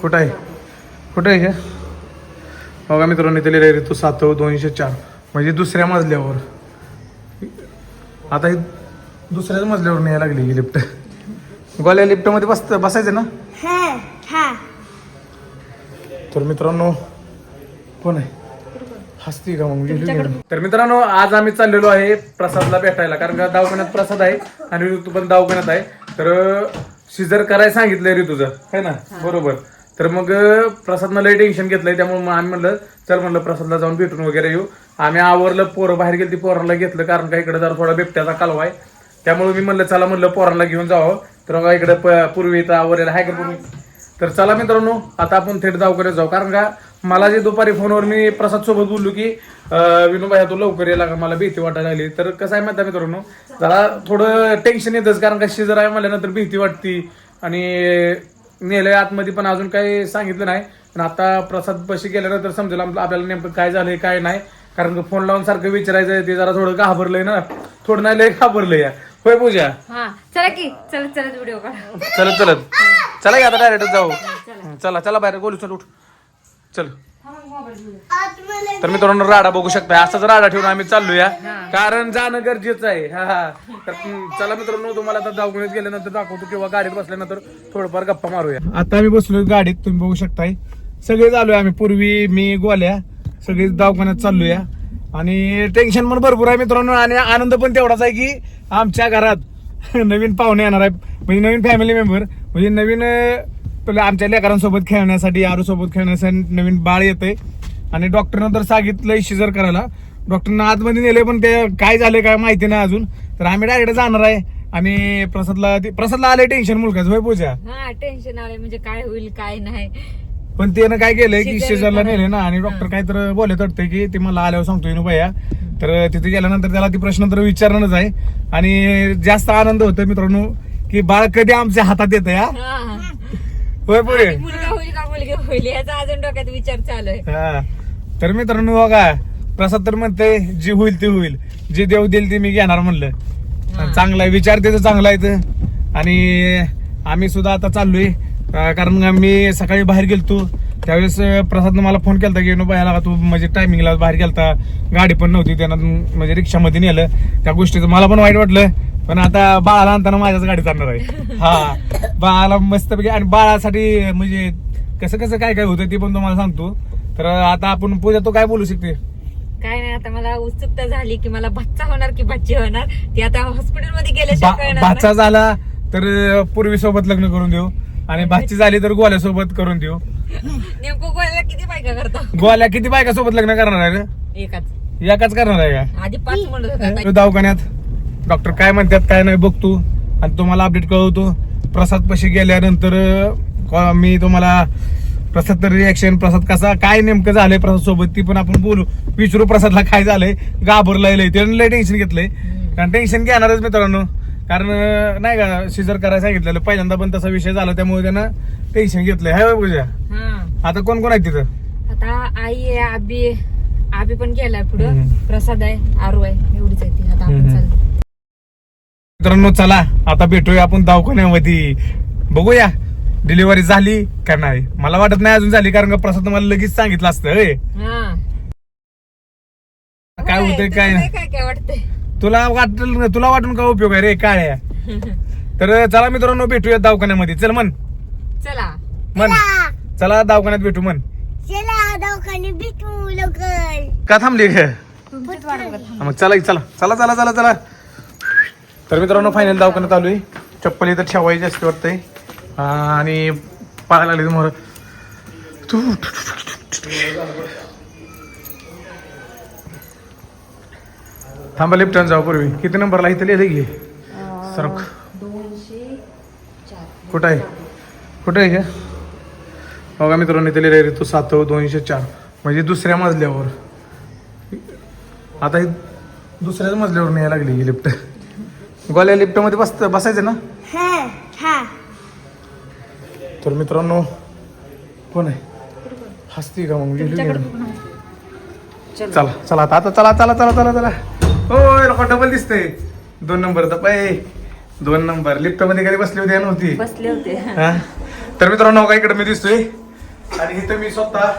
कुठं आहे कुठं आहे हे बघा मित्रांनो इथे लिहिलं ऋतू 7/204 म्हणजे दुसऱ्या मजल्यावर. आता ही दुसऱ्याच मजल्यावर न्यायला लागली ही लिफ्ट. गोल्या लिफ्टमध्ये बसायचं ना. तर मित्रांनो कोण आहे हसती का मग. तर मित्रांनो आज आम्ही चाललेलो आहे प्रसादला भेटायला कारण का दवाखान्यात प्रसाद आहे आणि ऋतू पण दवाखान्यात आहे. तर सिजर करायला सांगितलंय ऋतूचं है ना बरोबर. तर मग प्रसादनं लय टेन्शन घेतलंय त्यामुळे आम्ही म्हणलं चल म्हणलं प्रसादला जाऊन भेटून वगैरे येऊ. आम्ही आवरलं पोरं बाहेर गेली ती पोरांना घेतलं कारण का इकडे जरा थोडा बिबट्याचा कालवा आहे त्यामुळे मी म्हणलं चला म्हणलं पोरांना घेऊन जावं. तर मग इकडे पूर्वी इथं आवरलेलं आहे का पूर्वी. तर चला मित्रांनो आता आपण थेट दवाखान्यात जाऊ कारण का मला जे दुपारी फोनवर मी प्रसाद सोबत बोललो की विनोबाई तू लवकर यायला का मला भीती वाटायला लागली. तर कसं आहे माहिती मित्रांनो जरा थोडं टेन्शन येतच कारण का शिजर आहे म्हणल्यानंतर भीती वाटती आणि नेलंय आतमध्ये पण अजून काही सांगितलं नाही. पण आता प्रसाद पशी गेल्यानंतर समजेल आपल्याला नेमकं काय झालंय काय नाही कारण फोन लावून सारखं विचारायचं ते जरा थोडं घाबरलंय ना थोडं नाही लय घाबरलंय. होय पूजा चला की चलत व्हिडिओ काढा. चलत चला की आता डायरेक्ट जाऊ. चला चला बाहेर गोलू चल उठ चल. तर मित्रांनो राडा बघू शकता असाच राडा ठेवून आम्ही चाललोया कारण जाणं गरजेचं आहे. तर चला मित्रांनो तुम्हाला आता दवाखान्यात गेल्यानंतर दाखवतो किंवा गाडीत बसल्यानंतर थोडंफार गप्पा मारूया. आता आम्ही बसलोय गाडीत तुम्ही बघू शकताय सगळे चालूया आम्ही पूर्वी मी गोल्या सगळे दवाखान्यात चाललोया आणि टेन्शन पण भरपूर आहे मित्रांनो आणि आनंद पण तेवढाच आहे की आमच्या घरात नवीन पाहुणे येणार आहे म्हणजे नवीन फॅमिली मेंबर म्हणजे नवीन आमच्या लेकरांसोबत खेळण्यासाठी आरू सोबत खेळण्यासाठी नवीन बाळ येते आणि डॉक्टरनं तर सांगितलंय शिजर करायला. डॉक्टरनं आतमध्ये नेले पण ते काय झाले काय माहिती नाही अजून. तर आम्ही डायरेक्ट जाणार आहे आणि प्रसादला आले टेन्शन मुलगाच होय पूजा. टेन्शन आले म्हणजे काय होईल काय नाही पण त्यानं काय केलंय की शिजरला नेले ना आणि डॉक्टर काय तर बोलत वाटतंय की ते मला आल्यावर सांगतो येणू भैया. तर तिथे गेल्यानंतर त्याला ती प्रश्न तर विचारणंच आहे आणि जास्त आनंद होतो मित्रांनो की बाळ कधी आमच्या हातात येतं या होय पुढे मुलगा होईल का मुलगी होईल याचा अजून डोक्यात विचार चालू आहे. तर मित्रांनो बघा प्रसाद तर म्हणते जी होईल ते होईल जे देव देईल ते मी घेणार म्हणलं. चांगला आहे विचार त्याचा चांगला आहे. आणि आम्ही सुद्धा आता चाललोय कारण मी सकाळी बाहेर गेलतो त्यावेळेस प्रसादनं मला फोन केलता की बाहेर तू म्हणजे टायमिंगला बाहेर गेलता गाडी पण नव्हती त्यानं म्हणजे रिक्षामध्ये नेलं त्या गोष्टीचं मला पण वाईट वाटलं. पण आता बाळाला आणताना माझ्याच गाडी चालणार आहे. बाळाला मस्तपैकी आणि बाळासाठी म्हणजे कसं कसं काय काय होतं ते पण तुम्हाला सांगतो. तर आता आपण पूजा तो काय बोलू शकते. काय नाही आता मला उत्सुकता झाली की मला बच्चा होणार की बच्ची होणार ती आता हॉस्पिटलमध्ये गेल्याशिवाय बाचा झाला तर पूर्वी सोबत लग्न करून देऊ आणि भाची झाली तर गोल्यासोबत करून देऊ. नेमकं गोळ्याला किती बायका करता गोल्या किती बायका सोबत लग्न करणार आहे रे. एकाच करणार आहे का आधी 5 म्हणत दवाखान्यात डॉक्टर काय म्हणतात काय नाही बघतो आणि तुम्हाला अपडेट कळवतो. प्रसाद पशी गेल्यानंतर मी तुम्हाला प्रसाद रिएक्शन प्रसाद कसा काय नेमकं झालंय प्रसाद सोबत ती पण आपण बोलू विचारू प्रसादला काय झालंय घाबरलाय त्यानं लय टेन्शन घेतलंय कारण टेन्शन घेणारच मित्रांनो कारण नाही का सिजर करायला सांगितलेलं पहिल्यांदा पण तसा विषय झाला त्यामुळे त्यानं टेन्शन घेतलंय हाय पूजा. आता कोण कोण आहे तिथं. आता आई आहे आबी पण गेलाय पुढं प्रसाद आहे आरू आहे एवढीच आहे ती. आता आपण चाललो मित्रांनो चला आता भेटूया आपण दवाखान्यामध्ये बघूया डिलिव्हरी झाली का नाही. मला वाटत नाही अजून झाली कारण का प्रसाद मला लगेच सांगितलं असतं काय होतंय काय काय वाटतंय तुला वाटून का उपयोग आहे रे काय. तर चला मित्रांनो भेटूया दवाखान्यामध्ये चल मन चला दवाखान्यात भेटू मन का थांबली मग चला चला चला चला चला चला. तर मित्रांनो फायनल दवाखान्यात आलोय चप्पल इथं ठेवायची असते वाटतंय आणि पाहायला लागले तुम्हाला थांबा लिफ्टन जाऊ पूर्वी किती नंबरला इथं लिहिलं घे सरक कुठं आहे हे बघा मित्रांनो इथं लिहिलं ऋतू 7/204 म्हणजे दुसऱ्या मजल्यावर. आता ही दुसऱ्याच मजल्यावर न्यायला लागली ही लिफ्ट. गोल्या लिफ्टमध्ये बसायचं ना. तर मित्रांनो कोण आहे हसती का मग चला चला आता चला चला चला चला चला. हो डबल दिसतंय 2 नंबर तर 2 नंबर लिफ्ट मध्ये कधी बसली होती नव्हती बसले होते तर मित्रांनो का इकडे मी दिसतोय आणि इथं मी स्वतः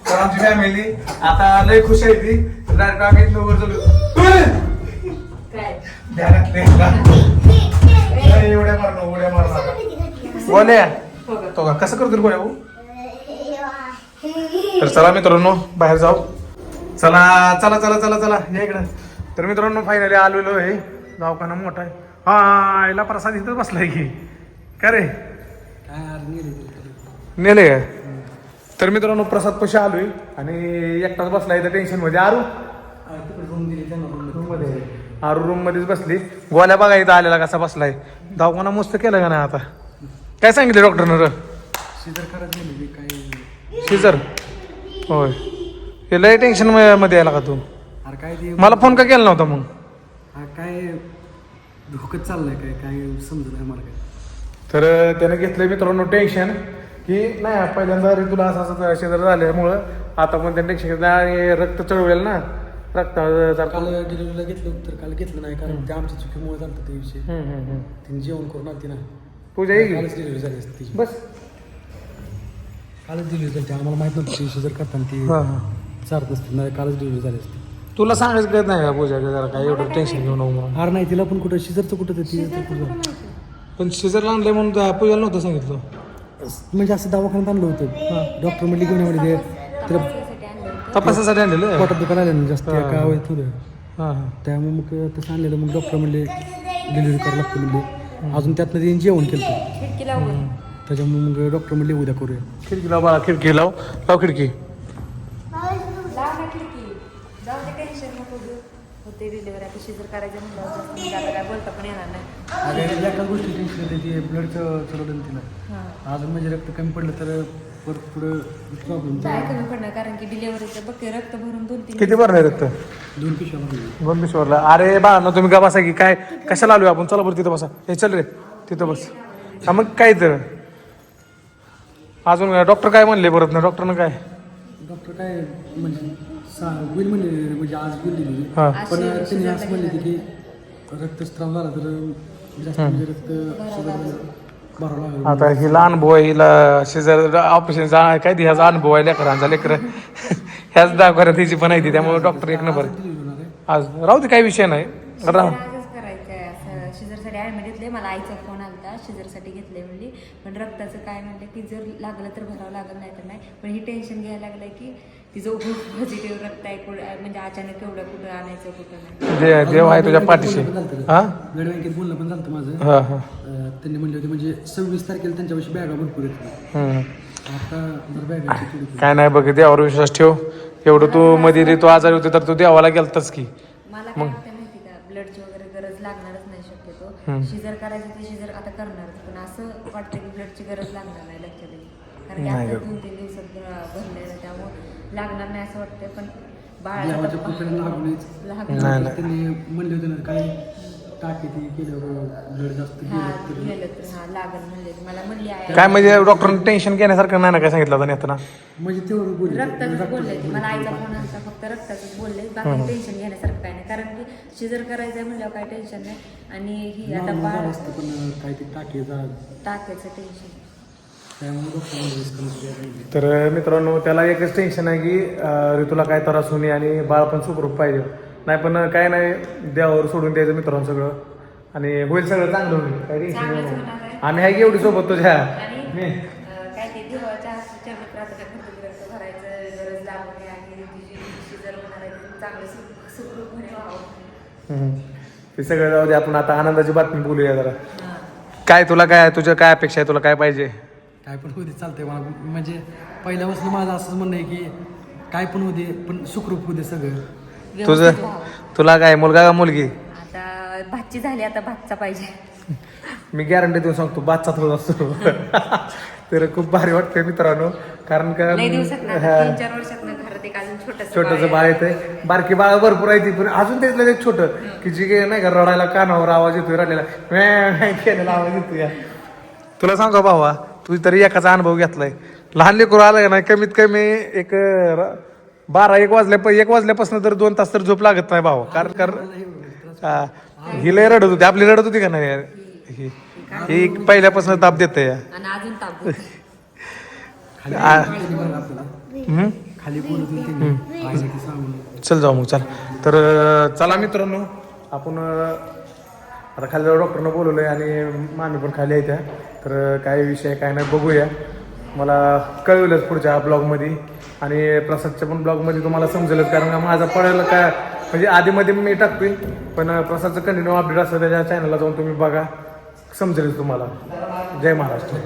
तर आमची फॅमिली आता लय खुश आहे ती डायरेक्ट आम्ही इथनं वर झालो एवढ्या मारणं उड्या मारणार गोल्या तो का कसं करतो गोळ्या भाऊ तर चला मित्रांनो बाहेर जाऊ चला चला चला चला चला या इकडं तर मित्रांनो फायनली आलेलो आहे दवाखाना मोठा आहे हा याला प्रसाद इथंच बसलाय की का रे नेले का तर मित्रांनो प्रसाद पशी आलोय आणि एकटाच बसलाय तर टेन्शन मध्ये आरू आरू रूम मध्येच बसली गोल्या बघा इथं आलेला कसा बसलाय दवाखाना मस्त केलं का नाही आता काय सांगितलं डॉक्टरनं शिजर होय हे लय टेन्शन मध्ये यायला का तू मला फोन का केला नव्हता मग काय धोकत चाललंय काय काय समजत नाही मला काय तर त्यानं घेतलंय मित्रांनो टेन्शन की नाही पहिल्यांदा तुला असं असं शेजार झाल्यामुळं आता पण त्याने टेन्शन घेतलं आणि रक्त चळवेल ना रक्त काल डिलिव्हरीला घेतलं तर काल घेतलं नाही कारण ते आमच्या चुकीमुळे झालं ते विषय तिने जेवण करून आलती ना पूजा येईल कालच डिलिव्हरी झाली असती तिची बस कालच डिलिव्हरी झाली आम्हाला माहित नव्हतं ते जर करताना ती हां हां चारत असते नाही कालच डिलिव्हरी झाली असती तुला सांगायचं कळत नाही का पूजा जरा काय एवढं टेन्शन घेऊ नको म्हणून हार नाही तिला पण कुठं शिजरचं कुठं तर ती कुठं पण शेजारला आणलंय म्हणून पूजाला नव्हतं सांगितलं म्हणजे असं दवाखान्यात आणलं होतं डॉक्टर म्हणले घेऊन म्हणजे तिला तपासासाठी आणलेलं पोटात दुकान आलं ना जास्त काय होत होतं हां हां त्यामुळे मग तसं आणलेलं मग डॉक्टर म्हणले डिलिव्हरी करावं लागतं म्हणले अजून त्यातनं तिने जेवण केलं खिडकी लावून त्याच्यामुळे मग डॉक्टर म्हणले उद्या करूया खिडकी लाव बाळा खिडकी लाव लाव खिडकी लाव ना खिडकी जाऊ दे टेन्शन नको घेऊ होते डिलिव्हरी आता शिजर करायचं म्हणलं आता काय बोलता पण येणार नाही एका गोष्टी टेन्शन येते ते ब्लडचं चढवलं तिला अजून म्हणजे रक्त कमी पडलं तर परत पुढं प्रॉब्लेम काय कमी पडणार कारण की डिलिव्हरीचं बघते रक्त भरून 2-3 किती भरणार रक्त 2 पिशव्या भरल्या. बंदेश्वरला अरे बाळा तुम्ही का बसा की काय कशाला आलोय आपण चला बरं तिथं बसा हे चल रे तिथं बस हा मग काय तर अजून डॉक्टर काय म्हणले परत ना डॉक्टरनं काय डॉक्टर काय म्हणजे होईल म्हणले म्हणजे आज बोलली हां पण त्यांनी असं म्हणले की रक्तस्राव झाला तर जास्त म्हणजे रक्त भरावं लागेल आता हिला अनुभव आहे हिला शेजार ऑपरेशन काय ते ह्याचा अनुभव आहे लेकरांचा लेकर ह्याच दवाखान्यात तिची पण आहे ती त्यामुळे डॉक्टर एक नंबर आज राहू दे काही विषय नाही राहू आजच करायचंय असं शिजरसाठी ऍडमिट घेतले मला आईचा फोन आलता शिजरसाठी घेतले म्हणली पण रक्ताचं काय म्हणलं की जर लागलं तर भरावं लागलं नाही तर नाही पण ही टेन्शन घ्यायला लागलंय की तिचं पॉझिटिव्ह रक्त आहे म्हणजे अचानक एवढं कुठं आणायचं कुठं नाही देव आहे तुझ्या पाठीशी हा ब्लड बँकेत बोलणं पण झालं माझं हा हा त्यांनी म्हणले होते म्हणजे 26 तारखेला त्यांच्यापाशी बॅगा भरपूर येतील आता जर बॅगाची थोडी काय नाही बघ देवावर विश्वास ठेव एवढं तू मध्ये तू आजारी होते तर तू देवाला गेलतास की मला काय वाटतं माहिती का ब्लडची वगैरे गरज लागणारच नाही शक्यतो शिजर करायचं ते शिजर आता करणारच पण असं वाटतं की ब्लडची गरज लागणार नाही लक्षात येईल कारण की आता 2-3 दिवसात भरलेलं त्यामुळे लागणार नाही असं वाटतं पण देवाच्या पुतळ्याला लागूनच त्यांनी म्हणले होते ना काय टाके ती केल्यावर ब्लड जास्त गेलं तर लागल म्हणले मला म्हणली आहे काय म्हणजे डॉक्टरने टेन्शन घेण्यासारखं नाही ना काय सांगितलं होतं नेताना म्हणजे तेवढं बोलले रक्ताचंच बोलले ते मला आईचा फोन आलता फक्त रक्ताचंच बोलले बाकी टेन्शन घेण्यासारखं काय नाही कारण की शिजर करायचंय म्हणल्यावर काय टेन्शन नाही आणि ही आता बाळ असतं पण काय ते टाके टाकायचं टेन्शन त्यामुळे तर मित्रांनो त्याला एकच टेन्शन आहे की ऋतूला काय त्रास होणे आणि बाळ पण सुखरूप पाहिजे नाही पण काय नाही देवावर सोडून द्यायचं मित्रांनो सगळं आणि होईल सगळं चांगलं होईल काय टेन्शन नाही आम्ही आहे की एवढी सोबत तुझ्या मी काय ते देवाच्या रक्त भरायचं गरज लागू नये आणि शिजर होणार आहे चांगलं सुखरूपपणे व्हावं ते सगळं जाऊ दे आपण आता आनंदाची बातमी बोलूया जरा काय तुला काय तुझ्या काय अपेक्षा आहे तुला काय पाहिजे काय पण होऊ दे चालतंय मला म्हणजे पहिल्यापासून माझं असंच म्हणणं आहे की काय पण होऊ दे पण सुखरूप होऊ दे सगळं तुझं तुला काय मुलगा का मुलगी आता भातची झाली आता भातचा पाहिजे मी गॅरंटी देऊन सांगतो बादचाच होत असतो तर खूप भारी वाटतंय मित्रांनो कारण का 3-4 वर्षात घरात एक अजून छोटंसं बाळ येतंय बारकी बाळ भरपूर आहे ती पण अजून त्यातलं एक छोटं की जी नाही का रडायला कानावर आवाज येतोय रडलेला केलेला आवाज येतोय तुला सांगा भावा तू तरी एकाचा अनुभव घेतलाय लहान लेकरू आलं का नाही कमीत कमी एक 1 वाजल्यापासून तर 2 तास तर झोप लागत नाही भावा कारण ही लय रडत होती आपली रडत होती का नाही यार ही पहिल्यापासून ताप देत आणि अजून ताप काळजी बघा आपल्याला हम्म? खाली बोलत त्यांनी आईने की सांगून चल जाऊ मग चल. तर चला मित्रांनो आपण आता खाली डॉक्टरनं बोलवलं आहे आणि मामी पण खाली आहे त्या. तर काय विषय काय नाही बघूया. मला कळवलंच पुढच्या ब्लॉगमध्ये आणि प्रसादच्या पण ब्लॉगमध्ये तुम्हाला समजेलच, कारण का माझा पडायला काय म्हणजे आधीमध्ये मी टाकतोय, पण प्रसादचं कंटिन्यू अपडेट असतं त्याच्या चॅनलला जाऊन तुम्ही बघा, समजेल तुम्हाला. जय महाराष्ट्र.